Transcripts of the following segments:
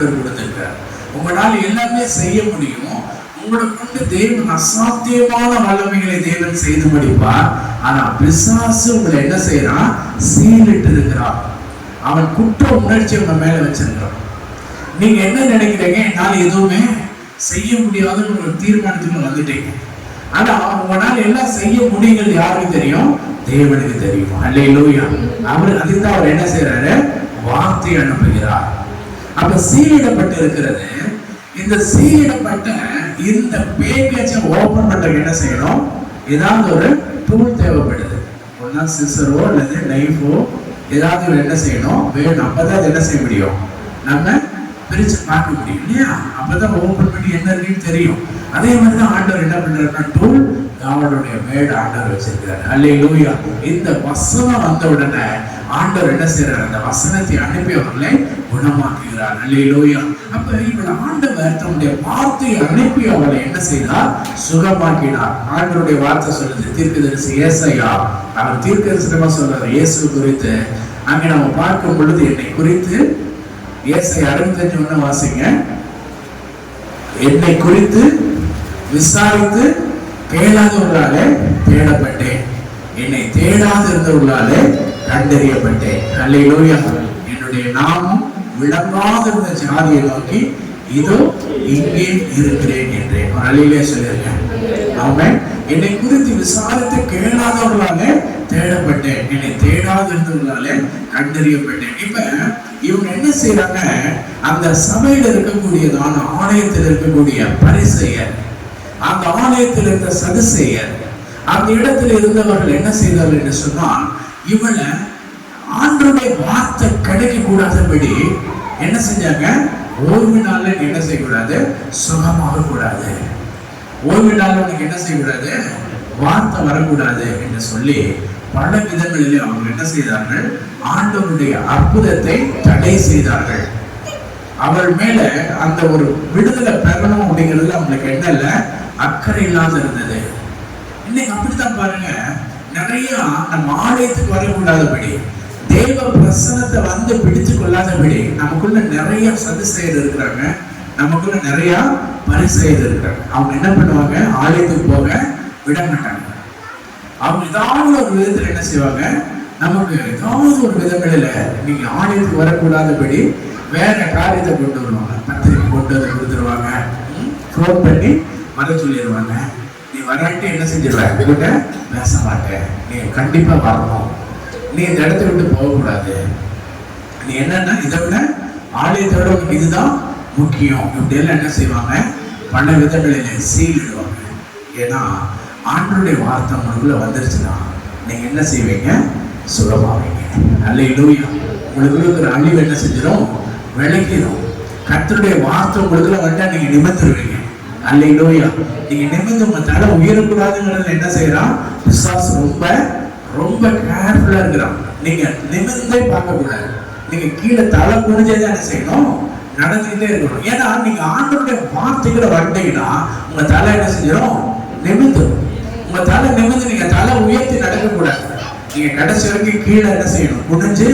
கொடுத்திருக்கிறார். உங்களால் எல்லாமே செய்ய முடியும். உங்களை கொண்டு தேவன் அசாத்தியமான வல்லமைகளை தேவன் செய்து முடிப்பார். ஆனா பிசாசு உங்களை என்ன செய்யறான்? சீலிட்டு இருக்கிறான். அவன் குற்ற உணர்ச்சி உங்க மேல வச்சிருக்கிறான். நீங்க என்ன நினைக்கிறீங்க? என்னால எதுவுமே செய்ய முடியாதுன்னு ஒரு தீர்மானத்துக்கு வந்துட்டீங்க. ஆனா உங்களால எல்லாம் செய்ய முடியுங்கிறது யாருக்கு தெரியும்? தேவனுக்கு தெரியும். அல்லேலூயா. அவர் அதுதான் அவர் என்ன செய்யறாரு? வார்த்தை அனுப்புகிறார். அப்ப சீலிடப்பட்டு இருக்கிறது. இந்த சீலிடப்பட்ட இந்த பேக்கேஜை ஓபன் பண்றதுக்கு என்ன செய்யணும்? ஏதாவது ஒரு டூல் தேவைப்படுது. ஒன்னா சிசரோ அல்லது நைஃபோ ஏதாவது என்ன செய்யணும்? வேணும். அப்பதான் என்ன செய்ய முடியும்? நம்ம பிரிச்சு பார்க்க முடியும் இல்லையா? அப்பதான் ஓபன் பண்ணி என்ன இருக்குன்னு தெரியும். அதே மாதிரிதான் ஆண்டவர் என்ன பண்றாருன்னா டூல் அவருடைய மேடு ஆண்டவர் வச்சிருக்கிறார். அல்லேலூயா. இந்த வசனம் வந்த உடனே ஆண்டவர் என்ன செய்யறாரு? அந்த வசனத்தை அனுப்பி அவர்களை குணமாக்குகிறார். அல்லேலூயா. அப்ப இவள் ஆண்டவர் தன்னுடைய வார்த்தையை அனுப்பி அவளை என்ன செய்தார்? சுகமாக்கினார். ஆண்டவருடைய வார்த்தை சொல்லுது. தீர்க்கதரிசி ஏசாயா அவர் தீர்க்கதரிசனமா சொல்றாரு இயேசு குறித்து. அங்க நம்ம பார்க்கும் பொழுது என்னை குறித்து ஏசாயா 65 வாசிங்க. என்னை குறித்து விசாரித்து தேடாதவர்களாலே தேடப்பட்டேன், என்னை தேடாது இருந்தவர்களாலே கண்டறியப்பட்டேன். அல்லேலூயா. என்னுடைய நாமம் விளங்காதிருந்த ஜாதியை நோக்கி இதோ இங்கே இருக்கிறேன் என்றேன். அல்லேலூயா சொல்லிருக்கேன். ஆமென். என்னை குறித்து விசாரித்து கேளாதவர்களாலே தேடப்பட்டேன், என்னை தேடாது இருந்தவர்களாலே கண்டறியப்பட்டேன். இப்ப இவங்க என்ன செய்யறாங்க? அந்த சபையில் இருக்கக்கூடியதான ஆலயத்தில் இருக்கக்கூடிய பரிசேயர், அந்த ஆலயத்தில் இருந்த சதுசேயர், அந்த இடத்தில் இருந்தவர்கள் என்ன செய்தார்கள் என்று சொன்னால், இவளை ஆண்டவருடைய வார்த்தை கிடைக்க கூடாதபடி என்ன செஞ்சாங்க? ஓய்வு நாள்ல என்ன செய்யக்கூடாது? சுகமாக கூடாது. ஓய்வு நாள்ல உனக்கு என்ன செய்யக்கூடாது? வார்த்தை வரக்கூடாது என்று சொல்லி பல விதங்களிலே அவங்க என்ன செய்தார்கள்? ஆண்டவருடைய அற்புதத்தை தடை செய்தார்கள். அவள் மேல அந்த ஒரு விடுதலை பெறணும் அப்படிங்கிறது அவங்களுக்கு என்ன இல்ல, அக்கறை இல்லாத இருந்தது. இன்னைக்கு அப்படித்தான் பாருங்க. நிறைய நம்ம ஆலயத்துக்கு வரக்கூடாதபடி, தேவ பிரசனத்தை வந்து பிடிச்சு கொள்ளாதபடி நமக்குள்ள நிறைய சதுசேயர் இருக்கிறாங்க, நமக்குள்ள நிறைய பரிசேயர் இருக்கிறாங்க. அவங்க என்ன பண்ணுவாங்க? ஆலயத்துக்கு போக விட மாட்டாங்க. அவங்க ஏதாவது ஒரு விதத்துல என்ன செய்வாங்க? நமக்கு ஏதாவது ஒரு விதங்களில நீங்க ஆலயத்துக்கு வரக்கூடாதபடி வேற காரியத்தை கொண்டு வருவாங்க. பத்திரிக்கை கொண்டு வந்து கொடுத்துருவாங்க, ஃபோன் பண்ணி வர சொல்லிடுவாங்க. நீ வராட்டி என்ன செஞ்சிருவாங்க? கூட பேச மாட்டேன், நீ கண்டிப்பா வரணும், நீ இந்த இடத்த விட்டு போகக்கூடாது, நீ என்னன்னா இதை விட ஆலயத்தோட உனக்கு இதுதான் முக்கியம், இப்படி எல்லாம் என்ன செய்வாங்க? பல விதங்களில சீலிடுவாங்க. ஏன்னா ஆண்டவருடைய வார்த்தை உங்களுக்குள்ள வந்துருச்சுன்னா நீங்க என்ன செய்வீங்க? சுகமாவீங்க. அல்லேலூயா. உங்களுக்கு இருக்கிற அழிவு என்ன செஞ்சிடும்? விளக்கிடும். கர்த்தருடைய வார்த்தை உங்களுக்குள்ள வந்தா நீங்க நிமிர்ந்துருவீங்க. அல்லேலூயா. நீங்க நிமிர்ந்து உங்க தலை உயரக்கூடாதுங்கிறதுல என்ன செய்யறான்? பிசாசு ரொம்ப ரொம்ப கேர்ஃபுல்லா இருக்கிறான். நீங்க நிமிர்ந்தே பார்க்க கூடாது. நீங்க கீழே தலை குனிஞ்சதான் என்ன செய்யணும்? நடந்துகிட்டே இருக்கணும். ஏன்னா நீங்க ஆண்டவருடைய வார்த்தைகளை வந்தீங்கன்னா உங்க தலை என்ன செஞ்சிடும்? நிமிர்ந்து. உங்க தலை நிமிர்ந்து நீங்க தலை உயர்த்தி நடக்கக்கூடாது. நீங்க கடைசி வரைக்கும் கீழே என்ன செய்யணும்? குனிஞ்சு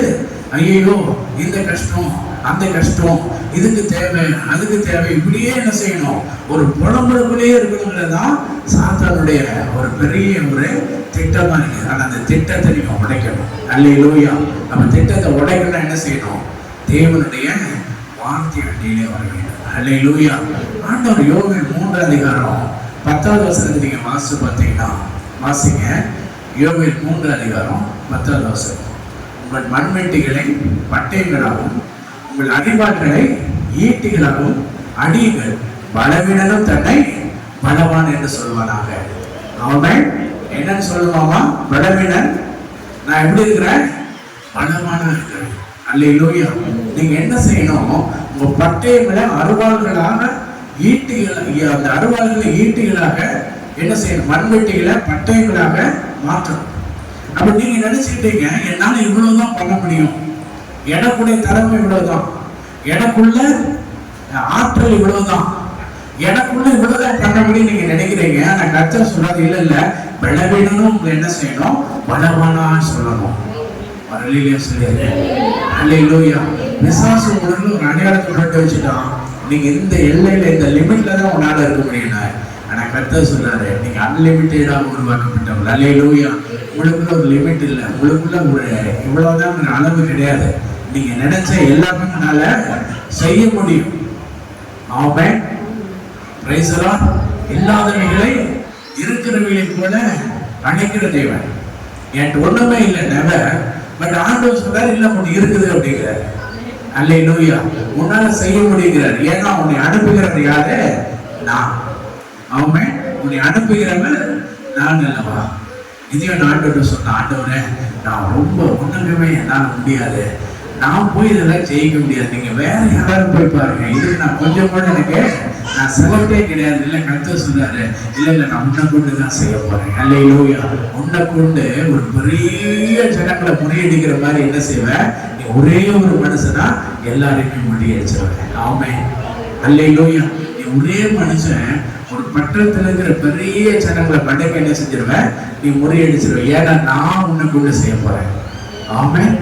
ஐயோ இந்த கஷ்டம் அந்த கஷ்டம், இதுக்கு தேவை அதுக்கு தேவை, இப்படியே என்ன செய்யணும்? ஒரு புலம்புக்குள்ளேயே இருக்கணுங்கிறதுதான் சாத்தானுடைய ஒரு பெரிய ஒரு திட்டமா இருக்கு. ஆனா அந்த திட்டத்தை நீங்க உடைக்கணும். அல்லேலூயா. நம்ம திட்டத்தை உடைக்கணும்னா என்ன செய்யணும்? தேவனுடைய வார்த்தை அடியிலே வர வேண்டும். அல்லேலூயா. ஆண்டவர் யோவேல் 3:10 நீங்க வாசிச்சு பார்த்தீங்கன்னா வாசிங்க. யோவேல் 3:10. உங்கள் மண்வெட்டிகளை பட்டயங்களாகவும் உங்கள் அடிவாள்களை ஈட்டிகளாகவும் அடியுங்கள், பலவீனனும் தன்னை பலவான் என்று சொல்வானாக. அவன் என்னன்னு சொல்லுவாமா? பலவீனன் நான் எப்படி இருக்கிறேன்? பலவானா இருக்கிறேன். அல்லேலூயா. நீங்க என்ன செய்யணும்? உங்க பட்டயங்களை அருவாள்களாக ஈட்டிகள், அந்த அருவாள்களை ஈட்டிகளாக என்ன செய்யணும்? மண்வெட்டிகளை பட்டயங்களாக மாற்றணும். அப்ப நீங்க நினைச்சுக்கிட்டீங்க என்னால இவ்வளவுதான் பண்ண முடியும், எனக்குடைய திறமை இவ்வளவுதான், எனக்குள்ள ஆற்றல் இவ்வளவுதான், எனக்குள்ள இவ்வளவுதான் பண்ண முடியும் நீங்க நினைக்கிறீங்க. ஆனா கர்த்தர் சொல்றது இல்ல இல்ல, பலவீனனும் என்ன செய்யணும்? பலவானா சொல்லணும். அல்லேலூயா. பிசாசு உடனே ஒரு அடையாளத்தை போட்டு வச்சுட்டான். நீங்க இந்த எல்லையில இந்த லிமிட்ல தான் உன்னால இருக்க முடியும். ஆனா கர்த்தர் சொல்றாரு, நீங்க அன்லிமிட்டடாக உருவாக்கப்பட்டவங்க. அல்லேலூயா. உங்களுக்குள்ள ஒரு லிமிட் இல்லை, உங்களுக்குள்ள ஒரு இவ்வளவுதான் ஒரு அளவு கிடையாது. நீங்க நினைச்ச எல்லாமே உன்னால செய்ய முடியும். ஆமென். Praise the Lord. இல்லாதவைகளை இருக்கிறவைகளை போல அழைக்கிற தேவன். என்கிட்ட ஒண்ணுமே இல்லை, நெவர். பட் ஆண்டவர் சொல்றாரு, இல்ல ஒண்ணு இருக்குது அப்படிங்கிறார். அல்லேலூயா. உன்னால செய்ய முடியுங்கிறார். ஏன்னா உன்னை அனுப்புகிறது யாரு? நான். ஆமென். உன்னை அனுப்புகிறவன் நான் அல்லவா. இதையும் ஆண்டவர் சொன்ன, ஆண்டவரே நான் ரொம்ப ஒண்ணுமே என்னால முடியாது, நான் போய் இதெல்லாம் ஜெயிக்க முடியாது, நீங்க வேற யாராவது போய் பாருங்க, இதுக்கு நான் கொஞ்சம் கூட எனக்கு நான் செலக்டே கிடையாது. இல்லை கர்த்தர் சொல்றாரு, இல்லை நான் உன்னை கொண்டு தான் செய்ய போறேன். அல்லேலூயா. உன்னை கொண்டு ஒரு பெரிய ஜனங்களை முறியடிக்கிற மாதிரி என்ன செய்வேன், நீ ஒரே ஒரு மனுஷனா எல்லாருமே முறியடிச்சிருவேன். ஆமென். அல்லேலூயா. நீ ஒரே மனுஷன் ஒரு பட்டணத்துல இருக்கிற பெரிய ஜனங்களை பண்டைக்கு என்ன செஞ்சிருவேன், நீ முறியடிச்சிருவேன். ஏன்னா நான் உன்னை கொண்டு செய்ய போறேன். ஆமென்.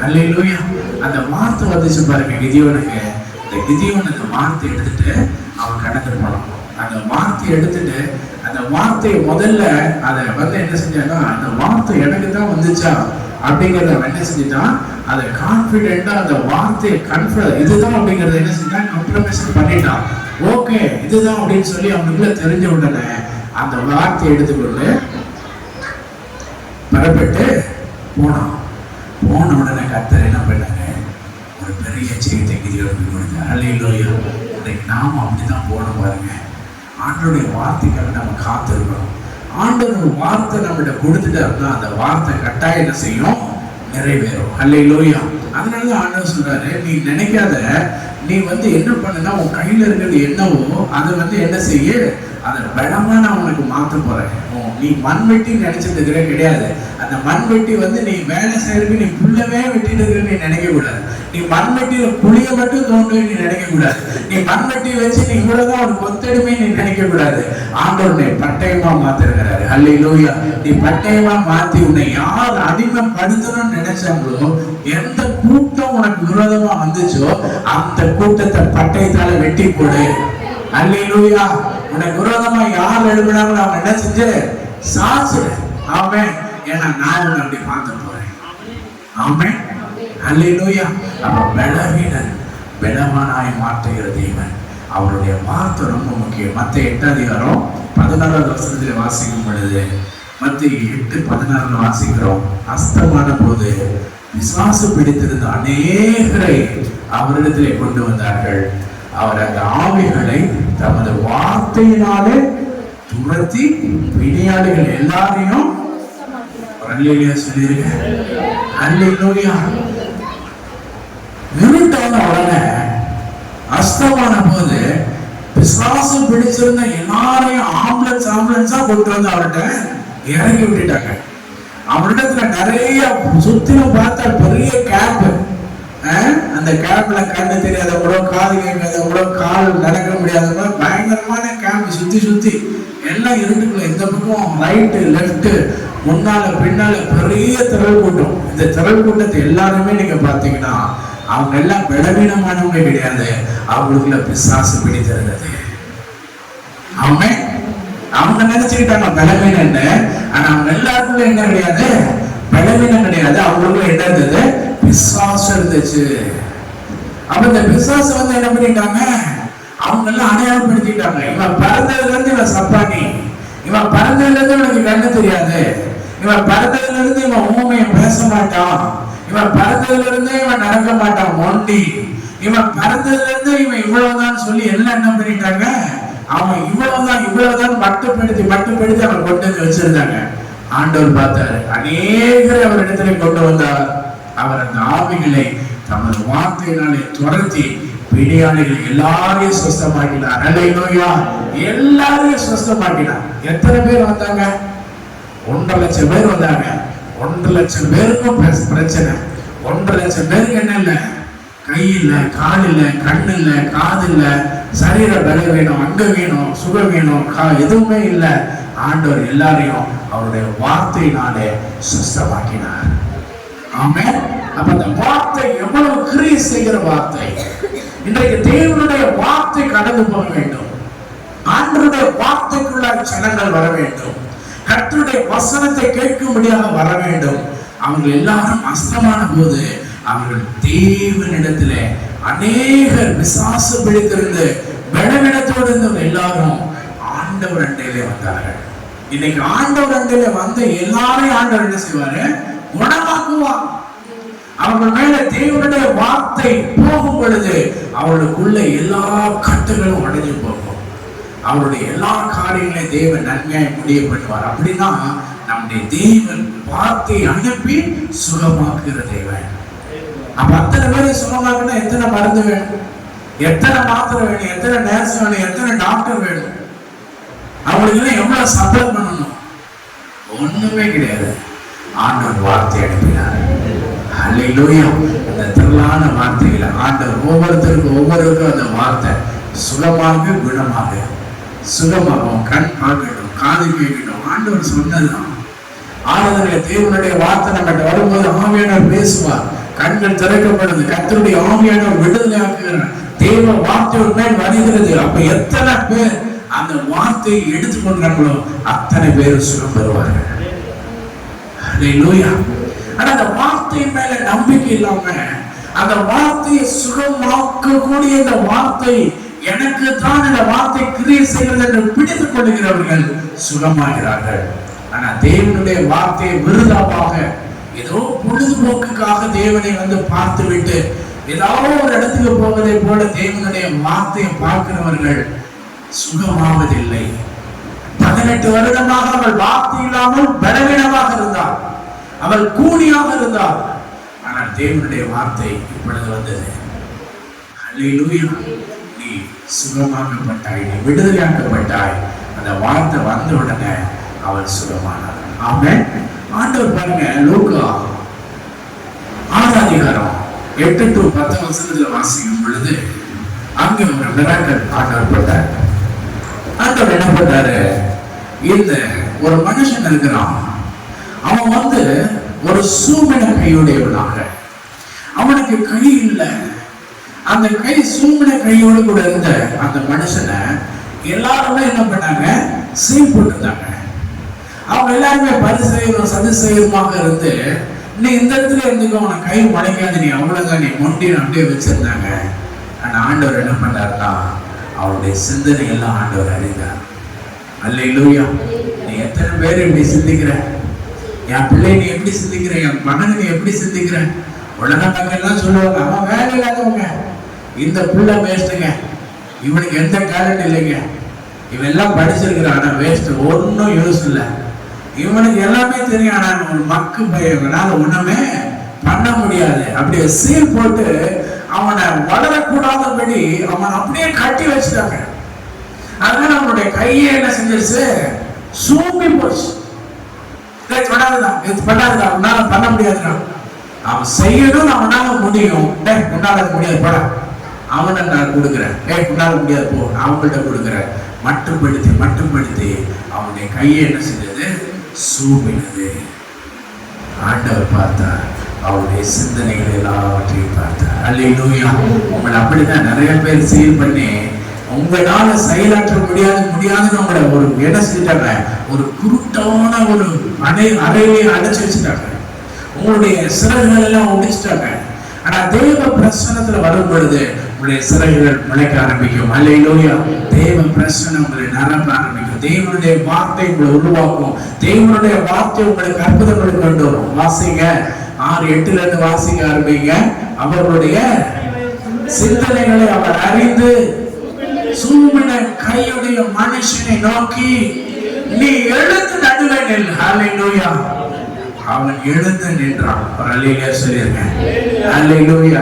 அல்லேலூயா. அந்த வார்த்தை வந்துச்சு பாருங்க கிதியோனுக்கு. இந்த கிதியோன் அந்த வார்த்தை எடுத்துட்டு அவன் கடந்து போனான். அந்த வார்த்தையை எடுத்துட்டு அந்த வார்த்தையை முதல்ல அதை வந்து என்ன செஞ்சான்னா, அந்த வார்த்தை எனக்கு தான் வந்துச்சா அப்படிங்கிறத அவன் என்ன செஞ்சுட்டான், அதை கான்பிடென்டா அந்த வார்த்தையை இதுதான் அப்படிங்கறத என்ன செஞ்சான், கம்ப்ரமைஸ் பண்ணிட்டான். ஓகே இதுதான் அப்படின்னு சொல்லி அவனுக்குள்ள தெரிஞ்ச உடனே அந்த வார்த்தையை எடுத்துக்கொண்டு பரப்பட்டு போனான். போன உடனே கர்த்தர் என்ன பண்ணாங்க, ஒரு பெரிய ஜெயத்தை கிதியோனுக்கு கொடுத்தார். அல்லேலூயா. இன்னைக்கு நாம அப்படிதான் போகணும் பாருங்க. ஆண்டவருடைய வார்த்தைக்காக நம்ம காத்திருக்கணும். ஆண்டவர் வார்த்தை நம்மகிட்ட கொடுத்துட்டாருன்னா அந்த வார்த்தை கட்டாயம் என்ன செய்யும், நிறைவேறும். அல்லேலூயா. அதனாலதான் ஆண்டவர் சொல்றாரு, நீ நினைக்காத, நீ வந்து என்ன பண்ணுனா உன் கையில இருக்கிறது என்னவோ அதை வந்து என்ன செய்ய, அதை பலமா நான் உனக்கு மாற்ற போறேன். நீ மண்வெட்டி நினைச்சிட்டு இருக்கிற கிடையாது. அந்த மண்வெட்டி வந்து நீ வேலை செய்யறதுக்கு நீ புள்ளவே வெட்டிட்டு இருக்கிற நீ நினைக்க கூடாது. நீ மண்வெட்டியில புளிய மட்டும் தோன்று நீ நினைக்க கூடாது. நீ மண்வெட்டியை வச்சு நீ இவ்வளவுதான் ஒரு கொத்தடிமை நீ நினைக்க கூடாது. ஆண்டவருடைய பட்டயமா மாத்திருக்கிறாரு. அல்லேலூயா. நீ பட்டயமா மாத்தி உன்னை யார் அடிமைப்படுத்தணும்னு நினைச்சாங்களோ, எந்த கூட்டம் உனக்கு விரோதமா வந்துச்சோ அந்த கூட்டத்தை பட்டயத்தால வெட்டி போடு. அல்லேலூயா. உனக்கு விரோதமா யார் எழுப்பினாங்களோ அவன் என்ன செஞ்சு சாச்சுடு. ஆமென். ஏன்னா நான் உன்னை அப்படி பார்த்து போறேன். ஆமென். அல்லேலூயா. அப்ப பலவீனன் பலவானாய் மாற்றுகிற தேவன். அவருடைய வார்த்தை ரொம்ப முக்கியம். மத்தேயு 8:16 வாசிக்கும் பொழுது, மத்தேயு 8:16 வாசிக்கிறோம். அஸ்தமான போது விசுவாச பிடித்திருந்த அநேகரை அவரிடத்திலே கொண்டு வந்தார்கள். அவர் அந்த ஆவிகளை தமது வார்த்தையினாலே துரத்தி பிணியாளிகள் எல்லாரையும் சொல்லிருக்க. அல்லேலூயா. இருட்டான உடனே அஸ்தமான போது விசுவாசம் பிடிச்சிருந்த எல்லாரையும் ஆம்புலன்ஸா கொண்டு வந்து அவர்கிட்ட இறங்கி விட்டுட்டாங்க. அவரிடத்துல நிறைய சுத்திலும் பார்த்தா பெரிய கேப். அந்த கேப்ல கண்ணு தெரியாதவங்களோ, காது கேட்காதவங்களோ, கால் நடக்க முடியாதவங்களோ, பயங்கரமான கேப் சுத்தி எல்லாம் இருட்டுக்குள்ள. இந்த பக்கம் ரைட்டு லெப்ட் முன்னால பின்னால பெரிய திரள் கூட்டம். இந்த திரள் கூட்டத்தை எல்லாருமே நீங்க பாத்தீங்கன்னா அவங்க எல்லாம் பலவீனமானவங்க கிடையாது, அவங்களுக்குள்ள பிசாசு பிடித்திருந்தது. அவங்க நினைச்சுக்கிட்டாங்க பலவீனம். ஆனா அவங்க எல்லாருக்குள்ள என்ன கிடையாது, பலவீனம் கிடையாது. அவங்களுக்குள்ள என்ன இருந்தது, பிசாசு இருந்துச்சு. அப்ப இந்த பிசாசு வந்து என்ன பண்ணிட்டாங்க, அவங்க எல்லாம் அடையாளப்படுத்திட்டாங்க. இவன் பிறந்ததுல இருந்து இவன் சப்பானி, இவன் பிறந்ததுல இருந்து இவனுக்கு கண்ணு தெரியாது, இவன் பிறந்ததுல இருந்து இவன் ஊமையை பேச மாட்டான், இவன் பிறந்ததுல இருந்தே இவன் நடக்க மாட்டான் மொண்டி, இவன் பிறந்ததுல இருந்து இவன் இவ்வளவுதான் சொல்லி எல்லாம் என்ன பண்ணிட்டாங்க, அவன் இவ்வளவுதான் மட்டுப்படுத்தி அவன் கொண்டு வந்து வச்சிருந்தாங்க. ஆண்டவர் பார்த்தாரு, அநேகரை அவர் இடத்துல கொண்டு வந்தார். அவர் அந்த ஆவிகளை தமது வார்த்தையினாலே துரத்தி பிணியாளிகள் எல்லாரையும் சுத்தமாக்கினார். அல்லேலூயா. எல்லாரையும் சுத்தமாக்கினார். எத்தனை பேர் வந்தாங்க? 1.5 லட்சம் பேர் வந்தாங்க. 1.5 லட்சம் பேருக்கும் பிரச்சனை. 1.5 லட்சம் பேருக்கு என்ன இல்லை, கை இல்லை, கால் இல்லை, கண் இல்லை, காது இல்லை, சரீர பலம் வேணும், அங்க வேணும், சுகம் வேணும், எதுவுமே இல்லை. ஆண்டவர் எல்லாரையும் அவருடைய வார்த்தையினாலே சுத்தமாக்கினார். ஆமென். அப்ப அந்த வார்த்தை எவ்வளவு கிரியை செய்கிற வார்த்தை. இன்றைக்கு தேவனுடைய வார்த்தை கடந்து போக வேண்டும். ஆண்டவருடைய வார்த்தைக்குள்ள ஜனங்கள் வர வேண்டும். கர்த்தருடைய வசனத்தை கேட்கும்படியாக வர வேண்டும். அவங்க எல்லாரும் அஸ்தமான போது அவர்கள் தேவனிடத்திலே அநேகர் விசுவாசம் பிடித்திருந்து பலவீனத்தோடு இருந்தவங்க எல்லாரும் ஆண்டவர் அண்டையிலே வந்தார்கள். இன்னைக்கு ஆண்டவர் அண்டையிலே வந்த எல்லாரையும் ஆண்டவர் என்ன செய்வாரு? குணமாக்குவார். அவர்கள் மேல தேவனுடைய வார்த்தை போகும் பொழுது அவர்களுக்குள்ள எல்லா கட்டுகளும் உடைஞ்சு போகும். அவருடைய எல்லா காரியங்களையும் தேவன் நன்மையாய் முடிய பண்ணுவார். அப்படின்னா நம்முடைய தேவன் வார்த்தையை அனுப்பி சுகமாக்குகிற தேவன். அப்ப அத்தனை பேரை சுகமாக்குனா எத்தனை மருந்து வேணும், எத்தனை மாத்திரை வேணும், எத்தனை நர்ஸ் வேணும், எத்தனை டாக்டர் வேணும், அவங்களுக்கு எவ்வளவு சப்ளை பண்ணணும்? ஒண்ணுமே கிடையாது. ஆண்டவர் வார்த்தை அனுப்பினார். அல்லேலூயா. அந்த திரளான வார்த்தையில ஆண்டவர் ஒவ்வொருத்தருக்கும் அந்த வார்த்தை சுகமாக குணமாக சுகமாகும். கண் பார்க்கணும், காது கேட்கணும். ஆண்டவர் சொன்னதுதான். ஆராதனை தேவனுடைய வார்த்தை நம்மகிட்ட வரும்போது ஆவியானவர் பேசுவார். கண்கள் திறக்கப்படுது. கர்த்தருடைய ஆவியானவர் விடுதலை ஆக்குகிறார். தேவ வார்த்தையோட மேல் வருகிறது. அப்ப எத்தனை பேர் அந்த வார்த்தையை எடுத்துக்கொண்டாங்களோ அத்தனை பேர் சுகம் பெறுவார்கள். அல்லேலூயா. ஆனா அந்த வார்த்தையின் மேல நம்பிக்கை இல்லாம அந்த வார்த்தையை சுகமாக்கக்கூடிய இந்த வார்த்தை எனக்கு தான் இந்த வார்த்தை கிரியை செய்கிறது என்று பிடித்துக் கொள்கிறவர்கள் சுகமாகிறார்கள். ஆனா தேவனுடைய வார்த்தையை விருதாவாக ஏதோ பொழுதுபோக்குக்காக தேவனை வந்து பார்த்து விட்டு ஏதாவது ஒரு இடத்துக்கு போவதை போல தேவனுடைய வார்த்தையை பார்க்கிறவர்கள் சுகமாவதில்லை. 18 வருடமாக அவள் வார்த்தை இல்லாமல் பலவீனமாக இருந்தார். அவள் கூனியாக இருந்தார். ஆனால் தேவனுடைய வார்த்தை இப்பொழுது வந்தது. அல்லேலூயா. நீ சுகமாக்கப்பட்டாய், நீ விடுதலையாக்கப்பட்டாய். அந்த வார்த்தை வந்த உடனே அவள் சுகமானார். ஆமென். ஆண்டவர் பாருங்க, லூக்கா 6 அதிகாரம் 8 to 10 வசனத்துல வாசிக்கும் பொழுது அங்க ஒரு மிராக்கிள் ஆண்டவர் பண்ணார். ஆண்டவர் என்ன பண்ணாரு? இந்த ஒரு மனுஷன் இருக்கிறான். அவன் வந்து ஒரு சூமின கையுடையவனாக, அவனுக்கு கை இல்லை. அந்த கை சூமின கையோடு கூட இருந்த அந்த மனுஷனை எல்லாருமே என்ன பண்ணாங்க? சீல் போட்டுருந்தாங்க. அவங்க எல்லாருமே பரிசெயரும் சதுசெயருமாக இருந்து நீ இந்த இடத்துல இருந்துக்கோ, உனக்கு கை முளைக்காது, நீ அவ்வளவுதான், நீ மொண்டின்னு அப்படியே வச்சிருந்தாங்க. ஆனா ஆண்டவர் என்ன பண்ணாருன்னா அவருடைய சிந்தனை எல்லாம் ஆண்டவர் அறிந்தார். அல்லேலூயா. நீ எத்தனை பேர் இப்படி சிந்திக்கிற? என் பிள்ளை நீ எப்படி சிந்திக்கிற? என் மகனை நீ எப்படி சிந்திக்கிற? உலக மக்கள்லாம் சொல்லுவாங்க, அவன் வேலை இல்லாதவங்க, இந்த பிள்ளை வேஸ்ட்டுங்க, இவனுக்கு எந்த டேலண்ட் இல்லைங்க, இவன் எல்லாம் படிச்சிருக்கிறான் ஆனா வேஸ்ட், ஒன்னும் யூஸ் இல்லை, இவனுக்கு எல்லாமே தெரியும் ஆனா ஒரு மக்கு பையனால ஒண்ணுமே பண்ண முடியாது. அப்படியே சீல் போட்டு அவனை வளரக்கூடாதபடி அவனை அப்படியே கட்டி வச்சுட்டாங்க. அதனால அவனுடைய கையை என்ன செஞ்சிருச்சு? சூம்பி போச்சு. பண்ணாதுதான், இது பண்ணாதுதான், உன்னால பண்ண முடியாதுதான். அவன் செய்யணும், அவனால முடியும். உன்னால முடியாது, போட அவனை நான் கொடுக்குறேன். உன்னால முடியாது, போ, அவங்கள்ட்ட கொடுக்குறேன். மட்டுப்படுத்தி அவனுடைய கையை என்ன செஞ்சது? சூம்பினது. ஆண்டவர் பார்த்தார், அவருடைய சிந்தனைகள் எல்லாவற்றையும் பார்த்தார். அல்லேலூயா. உங்களை அப்படிதான் நிறைய பேர் சீல் பண்ணி உங்களால செயலாற்ற முடியாதுன்னு உங்களை ஒரு என்ன செஞ்சுட்டாங்க? ஒரு குருட்டான ஒரு அறையிலே அடைச்சு வச்சுட்டாங்க. உங்களுடைய சிறகுகள் எல்லாம் ஒடிச்சுட்டாங்க. ஆனா தேவ பிரசன்னத்துல வரும் பொழுது உங்களுடைய சிறகுகள் முளைக்க ஆரம்பிக்கும். அல்லேலூயா. தேவ பிரசன்னம் உங்களை நிரப்ப ஆரம்பிக்கும். தேவனுடைய வார்த்தை உங்களை உருவாக்கும். தேவனுடைய வார்த்தை உங்களுக்கு அற்புதங்களை கொண்டு வரும். வாசிங்க 6:8 இருந்து வாசிக்க ஆரம்பிங்க. அவர்களுடைய சிந்தனைகளை அவர் அறிந்து சூம்பின கையுடைய மனுஷனை நோக்கி நீ எழுந்து நடுவே நில். அல்லேலூயா. அவன் எழுந்து நின்றான். ஒரு அல்லேலூயா சொல்லிருங்க. அல்லேலூயா.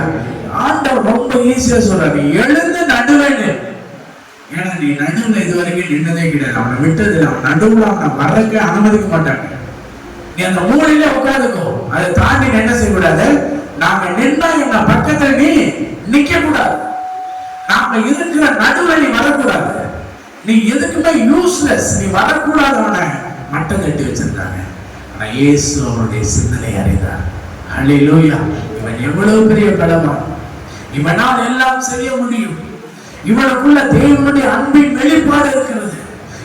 ஆண்டவர் ரொம்ப ஈஸியா சொல்றாரு, நீ எழுந்து நடுவே நில். ஏன்னா நீ நடுவுல இது வரைக்கும் நின்னதே கிடையாது. அவனை விட்டது, அவன் நடுவுல அவனை வர்றதுக்கு அனுமதிக்க மாட்டாங்க. நீ அந்த மூலையில உட்காந்துக்கோ, அதை தாண்டி என்ன செய்யக்கூடாது? நாங்க நின்னா எங்க பக்கத்துல நீ நிக்க கூடாது. நாம இருக்கிற நடுவுல நீ வரக்கூடாது. நீ எதுக்குமே யூஸ்லெஸ், நீ வரக்கூடாது. அவனை மட்டம் தட்டி வச்சிருக்காங்க. ஆனா இயேசு அவருடைய சிந்தனை அறிந்தார். ஹல்லேலூயா. இவன் எவ்வளவு பெரிய பலவான், இவனால் எல்லாம் செய்ய முடியும். இவனுக்குள்ள தேவனுடைய அன்பின் வெளிப்பாடு இருக்கிறது,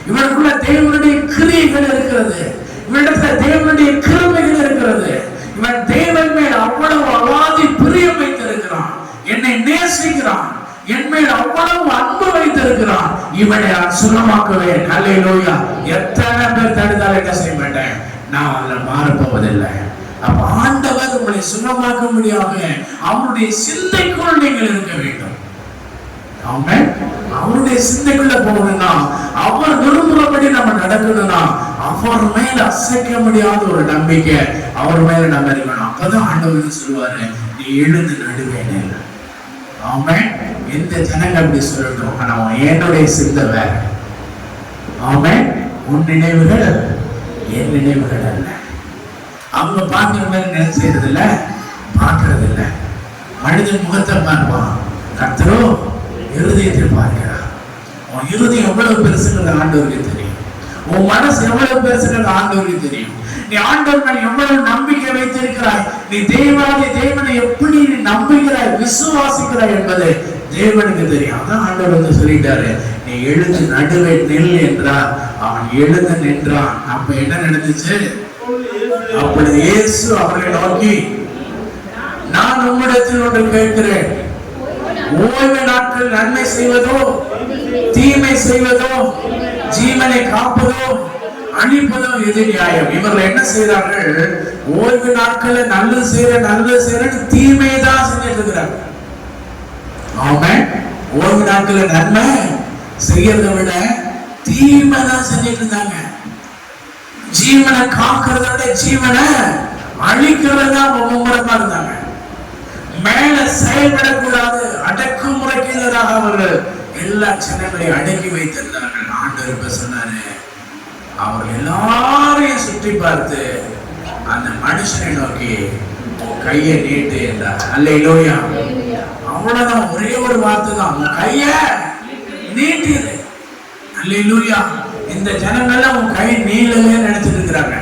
இவனுக்குள்ள தேவனுடைய கிரியைகள் இருக்கிறது, இவனிடத்துல தேவனுடைய கிருபைகள் இருக்கிறது. இவன் தேவன் மேல் அவ்வளவு அவாதி பிரியம் வைத்திருக்கிறான், என்னை நேசிக்கிறான், என் மேல் அவ்வளவு அன்பு வைத்திருக்கிறான். இவனை நான் சுகமாக்குவேன். ஹல்லேலூயா. எத்தனை பேர் தடுத்தால் என்ன செய்ய மாட்டேன், நான் அதில் மாறப்போவதில்லை. அப்ப ஆண்டவர் உங்களை சுகமாக்க முடியாம அவருடைய சிந்தைக்குள் நீங்கள் இருக்க வேண்டும். அவருடைய சிந்தைக்குள்ள போகணும்னா, அவர் விரும்புறபடி நம்ம நடக்கணும்னா, அவர் மேல அசைக்க முடியாத ஒரு நம்பிக்கை அவர் மேல நம்ம இருக்கணும். அப்பதான் ஆண்டவர் சொல்லுவாரு, நீ எழுந்து நடுவேன். ஆமென். எந்த ஜனங்க அப்படி சொல்லட்டும், ஆனா என்னுடைய சிந்தை வேற. ஆமென். உன் நினைவுகள் என் நினைவுகள் அல்ல. அவங்க பார்க்கிற மாதிரி நினைச்சது இல்ல, பார்க்கறது இல்ல. மனிதன் முகத்தை பார்ப்பான், கர்த்தரோ இருதயத்தை பார்க்கிறார். உன் இருதயம் எவ்வளவு பெருசுங்கிறது ஆண்டவருக்கு தெரியும், உன் மனசு எவ்வளவு பெருசுங்கிறது ஆண்டவருக்கு தெரியும். நீ ஆண்டவர் மேல் எவ்வளவு நம்பிக்கை வைத்திருக்கிறாய், நீ தேவனை எப்படி நீ நம்புகிறாய், விசுவாசிக்கிறாய் என்பது தேவனுக்கு தெரியும். அதான் ஆண்டவர் வந்து சொல்லிட்டாரு, நீ எழுந்து நடுவே நெல் என்றார். அவன் எழுந்து நின்றான். அப்ப என்ன நடந்துச்சு? அப்பொழுது இயேசு அவர்களை நோக்கி, நான் உம்மிடத்தில் ஒன்று கேட்கிறேன், ஓய்வு நாட்கள் நன்மை செய்வதோ தீமை செய்வதோ ஜீவனை காப்பதோ அழிப்பதோ எது நியாயம்? இவர்கள் என்ன செய்யறார்கள்? ஓய்வு நாட்கள் நல்லது செய்யற தீமையை தான் செஞ்சிட்டு இருக்கிறாங்க. ஆமென். ஓய்வு நாட்கள் நன்மை செய்யறதை விட தீமை தான் செஞ்சிட்டு இருந்தாங்க. ஜீவனை காக்கிறத விட ஜீவனை அழிக்கிறதா மும்முரமா இருந்தாங்க. மேல செயல்படக்கூடாது, அடக்குமுறைக்கிறதாக அவர்கள் எல்லா ஜனங்களையும் அடக்கி வைத்திருந்தார்கள். ஆண்டவர் சொன்னாரு, அவர்கள் எல்லாரையும் சுற்றி பார்த்து அந்த மனுஷனை நோக்கி கையை நீட்டு என்றார். அல்லேலூயா. அவ்வளவுதான், ஒரே ஒரு வார்த்தை தான், உன் கைய நீட்டிடு. அல்லேலூயா. இந்த ஜனங்கள்லாம் உன் கை நீளவே நினைச்சிட்டு இருக்கிறாங்க.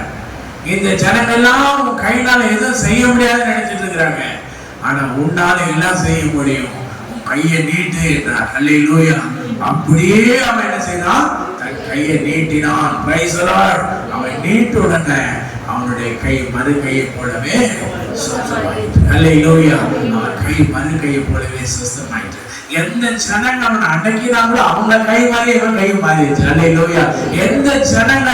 இந்த ஜனங்கள்லாம் உன் கையினால எதுவும் செய்ய முடியாதுன்னு நினைச்சிட்டு இருக்கிறாங்க. ஆனா உன்னால எல்லாம் செய்ய முடியும், உன் கையை நீட்டு என்றார். அல்லேலூயா. அப்படியே அவன் என்ன செய்தான்? தன் கையை நீட்டினான். Praise the Lord. அவன் நீட்ட உடனே அவனுடைய கை மறு கையை போலவே சுத்தமாயிற்று. அல்லேலூயா. அவன் கை மறு கையை போலவே சுத்தமாயிற்று. எந்த ஜனங்க அவனை அடக்கினாங்களோ அவங்க கை மாறி இவன் கை மாறிடுச்சு. அல்லேலூயா. எந்த ஜனங்க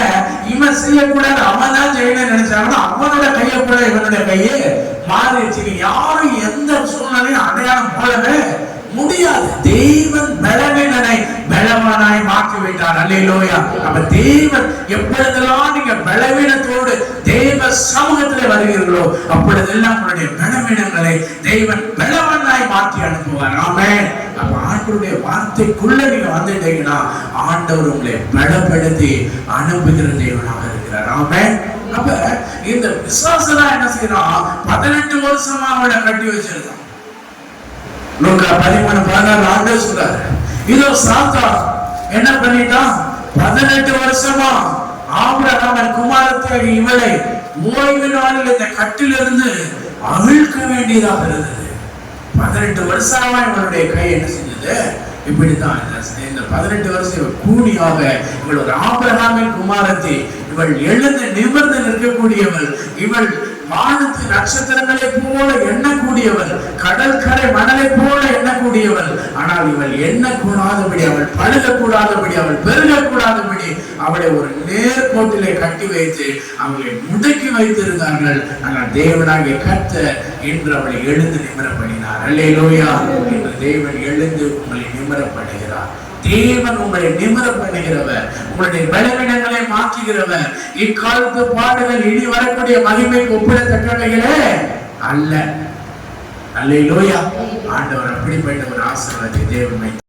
இவன் செய்யக்கூடாது அவன் தான் செய்யணும்னு நினைச்சாங்களோ அவனோட கையை போல இவனுடைய கையை மாறிடுச்சு. யாரும் எந்த சூழ்நிலையும் அடையாளம் போலவே முடியாது. தேவன் பலவீனனை பலவானாய் மாற்றி விட்டார். அல்லேலூயா. அப்ப தேவன் எப்பொழுதெல்லாம் நீங்க பலவீனத்தோடு தேவ சமூகத்திலே வருகிறீர்களோ அப்பொழுதெல்லாம் உங்களுடைய பலவீனங்களை தேவன் பலவானாய் மாற்றி அனுப்புவார். ஆமென். அப்ப ஆண்டவருடைய வார்த்தைக்குள்ள நீங்க வந்துட்டீங்கன்னா ஆண்டவர் உங்களை பலப்படுத்தி அனுப்புகிற தேவனாக இருக்கிறார். ஆமென். அப்ப இந்த விசுவாசனா என்ன செய்யறான்? 18 வருஷமா அவளை கட்டி வச்சிருக்கான். லூக்கா 13:16 ஆண்டவர் சொல்றாரு, இதோ சாத்தான் என்ன பண்ணிட்டான்? 18 வருஷமா ஆபிரகாமின் குமாரத்தை இவளை ஓய்வு நாளில் இந்த கட்டிலிருந்து அவிழ்க்க வேண்டியதாக இருந்தது. 18 வருஷமா இவளுடைய கை என்ன செஞ்சது? இப்படித்தான் இந்த 18 வருஷம் கூலியாக இவள் ஒரு ஆபிரகாமின் குமாரத்தை, இவள் எழுந்து நிமிர்ந்து நிற்கக்கூடியவள், இவள் வானத்து நட்சத்திரங்களை போல எண்ணக்கூடியவள், கடற்கரை மணலை போல எண்ணக்கூடியவள். ஆனால் இவள் எண்ணக்கூடாதபடி, அவள் பழுகக்கூடாதபடி, அவள் பெருகக்கூடாதபடி அவளை ஒரு நேர்கோட்டிலே கட்டி வைத்து அவளை முடக்கி வைத்திருந்தார்கள். ஆனால் தேவனாகிய கர்த்தர் இன்று அவளை எழுந்து நிமிர பண்ணினார். அல்லேலூயா. இன்று தேவன் எழுந்து உங்களை நிமிர பண்ணுகிறார். தேவன் உங்களை நிமிர பண்ணுகிறவர், உங்களுடைய பலவீனங்களை மாற்றுகிறவர். இக்காலத்து பாடுகள் இனி வரக்கூடிய மகிமைக்கு ஒப்பிடத்தக்கவைகளே அல்ல. அல்லேலூயா. ஆண்டவர் அப்படிப்பட்ட ஒரு ஆசீர்வாதத்தை தேவன்